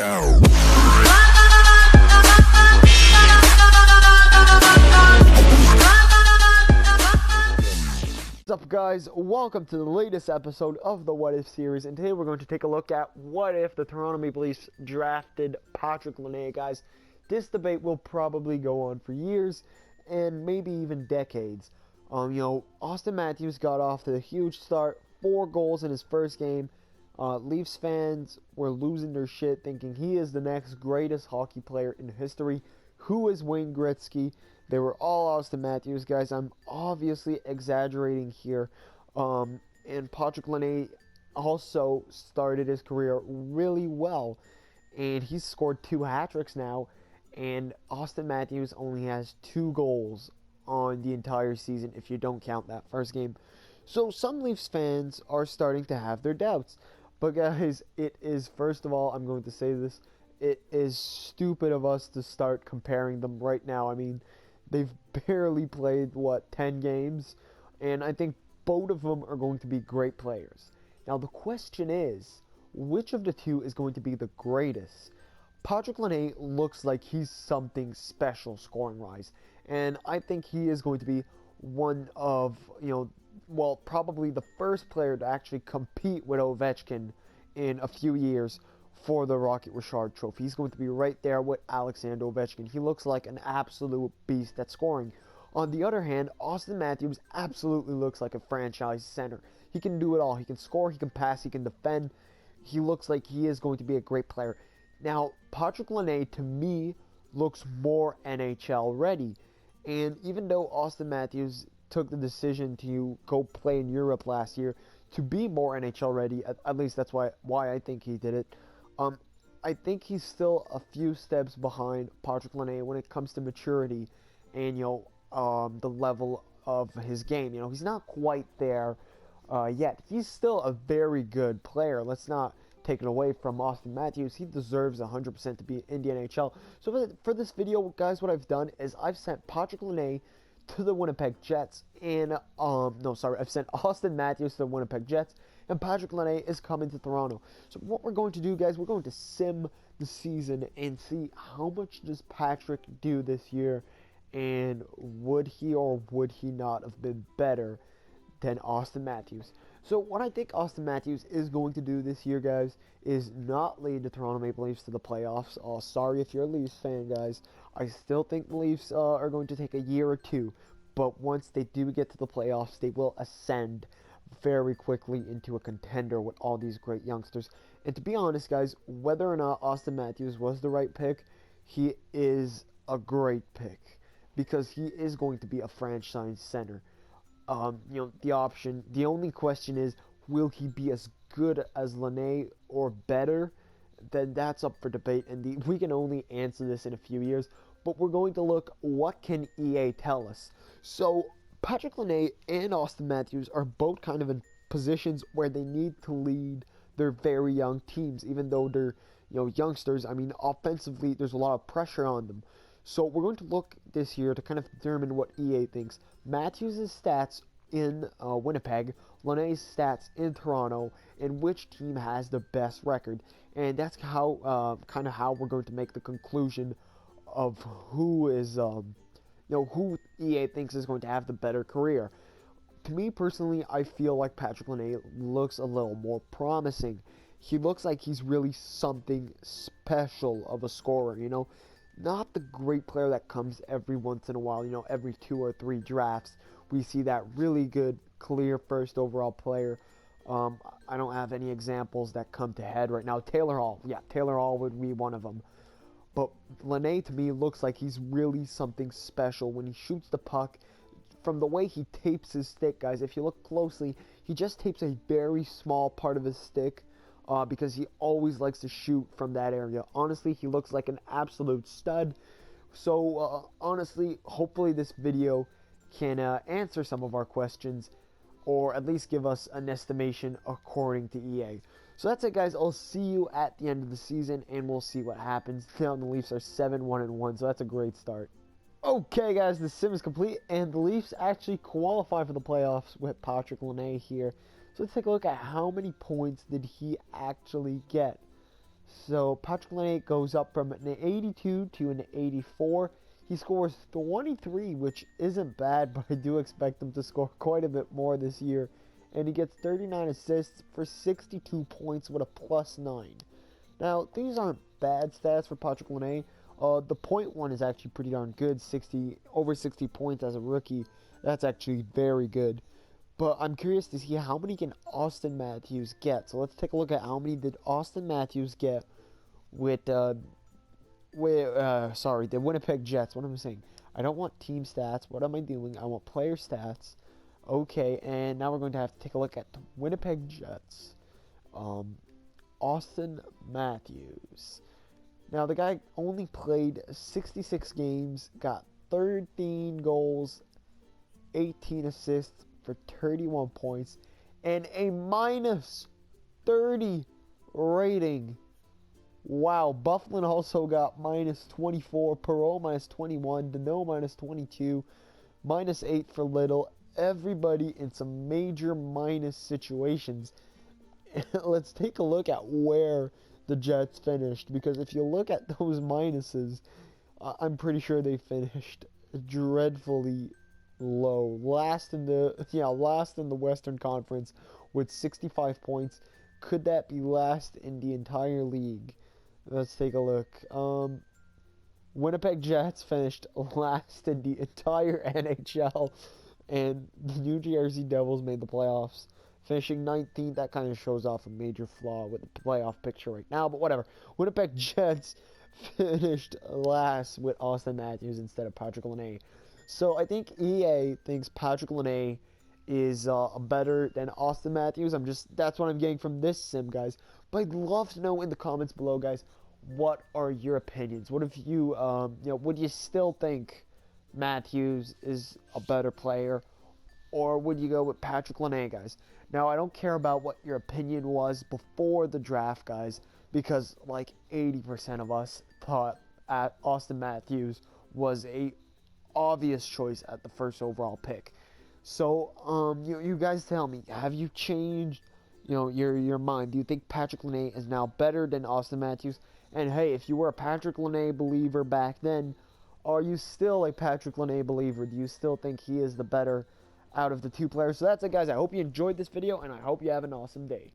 go. What's up, guys? Welcome to the latest episode of the What If series, and today we're going to take a look at what if the Toronto Maple Leafs drafted Patrick Laine, guys. This debate will probably go on for years and maybe even decades. Austin Matthews got off to a huge start, 4 goals in his first game. Leafs fans were losing their shit, thinking he is the next greatest hockey player in history. Who is Wayne Gretzky? They were all Austin Matthews, guys. I'm obviously exaggerating here. And Patrick Laine also started his career really well. And he's scored 2 hat-tricks now. And Austin Matthews only has 2 goals on the entire season if you don't count that first game. So some Leafs fans are starting to have their doubts. But guys, it is, first of all, I'm going to say this, it is stupid of us to start comparing them right now. I mean, they've barely played, 10 games? And I think both of them are going to be great players. Now, the question is, which of the two is going to be the greatest? Patrick Laine looks like he's something special scoring-wise. And I think he is going to be one of, probably the first player to actually compete with Ovechkin in a few years for the Rocket Richard Trophy. He's going to be right there with Alexander Ovechkin. He looks like an absolute beast at scoring. On the other hand, Austin Matthews absolutely looks like a franchise center. He can do it all. He can score, he can pass, he can defend. He looks like he is going to be a great player. Now, Patrick Laine, to me, looks more NHL ready. And even though Austin Matthews took the decision to go play in Europe last year to be more NHL ready, at least that's why I think he did it, I think he's still a few steps behind Patrick Laine when it comes to maturity and, the level of his game. He's not quite there yet. He's still a very good player. Let's not take it away from Austin Matthews. He deserves 100% to be in the NHL. So for this video, guys, what I've done is I've sent Patrick Laine to the Winnipeg Jets, and I've sent Austin Matthews to the Winnipeg Jets, and Patrick Laine is coming to Toronto. So what we're going to do, guys, we're going to sim the season and see how much does Patrick do this year, and would he or would he not have been better than Austin Matthews. So what I think Austin Matthews is going to do this year, guys, is not lead the Toronto Maple Leafs to the playoffs. Sorry if you're a Leafs fan, guys. I still think the Leafs are going to take a year or two, but once they do get to the playoffs, they will ascend very quickly into a contender with all these great youngsters. And to be honest, guys, whether or not Austin Matthews was the right pick, he is a great pick because he is going to be a franchise center. The only question is, will he be as good as Laine or better? Then that's up for debate, and we can only answer this in a few years. But we're going to look, what can EA tell us? So Patrick Laine and Austin Matthews are both kind of in positions where they need to lead their very young teams, even though they're youngsters. I mean, offensively, there's a lot of pressure on them. So we're going to look this year to kind of determine what EA thinks. Matthews' stats in Winnipeg, Laine's stats in Toronto, and which team has the best record. And that's how how we're going to make the conclusion of who is who EA thinks is going to have the better career. To me personally, I feel like Patrick Laine looks a little more promising. He looks like he's really something special of a scorer, not the great player that comes every once in a while, every 2 or 3 drafts. We see that really good, clear first overall player. I don't have any examples that come to head right now. Taylor Hall. Yeah, Taylor Hall would be one of them. But Laine, to me, looks like he's really something special when he shoots the puck. From the way he tapes his stick, guys, if you look closely, he just tapes a very small part of his stick because he always likes to shoot from that area. Honestly, he looks like an absolute stud. So, honestly, hopefully this video can answer some of our questions, or at least give us an estimation according to EA. So that's it, guys. I'll see you at the end of the season, and we'll see what happens. Now the Leafs are 7-1-1, so that's a great start. Okay, guys, the sim is complete, and the Leafs actually qualify for the playoffs with Patrick Laine here. So let's take a look at how many points did he actually get. So Patrick Laine goes up from an 82 to an 84. He scores 23, which isn't bad, but I do expect him to score quite a bit more this year. And he gets 39 assists for 62 points with a +9. Now, these aren't bad stats for Patrick Laine. The point one is actually pretty darn good, over 60 points as a rookie. That's actually very good. But I'm curious to see how many can Austin Matthews get. So let's take a look at how many did Austin Matthews get with the Winnipeg Jets. What am I saying? I don't want team stats. What am I doing? I want player stats. Okay, and now we're going to have to take a look at the Winnipeg Jets. Austin Matthews. Now, the guy only played 66 games, got 13 goals, 18 assists for 31 points, and a -30 rating. Wow, Bufflin also got -24, Perreault -21, Deneau -22, -8 for Little. Everybody in some major minus situations. Let's take a look at where the Jets finished, because if you look at those minuses, I'm pretty sure they finished dreadfully low. Last in the Western Conference with 65 points. Could that be last in the entire league? Let's take a look. Winnipeg Jets finished last in the entire NHL, and the New Jersey Devils made the playoffs, finishing 19th. That kind of shows off a major flaw with the playoff picture right now, but whatever. Winnipeg Jets finished last with Austin Matthews instead of Patrick Laine. So I think EA thinks Patrick Laine is better than Austin Matthews. That's what I'm getting from this sim, guys. But I'd love to know in the comments below, guys, what are your opinions? What if you, would you still think Matthews is a better player, or would you go with Patrick Laine, guys? Now, I don't care about what your opinion was before the draft, guys, because like 80% of us thought Austin Matthews was a obvious choice at the first overall pick. So, you guys tell me, have you changed, your mind? Do you think Patrick Laine is now better than Austin Matthews? And hey, if you were a Patrick Laine believer back then, are you still a Patrick Laine believer? Do you still think he is the better out of the two players? So that's it, guys. I hope you enjoyed this video, and I hope you have an awesome day.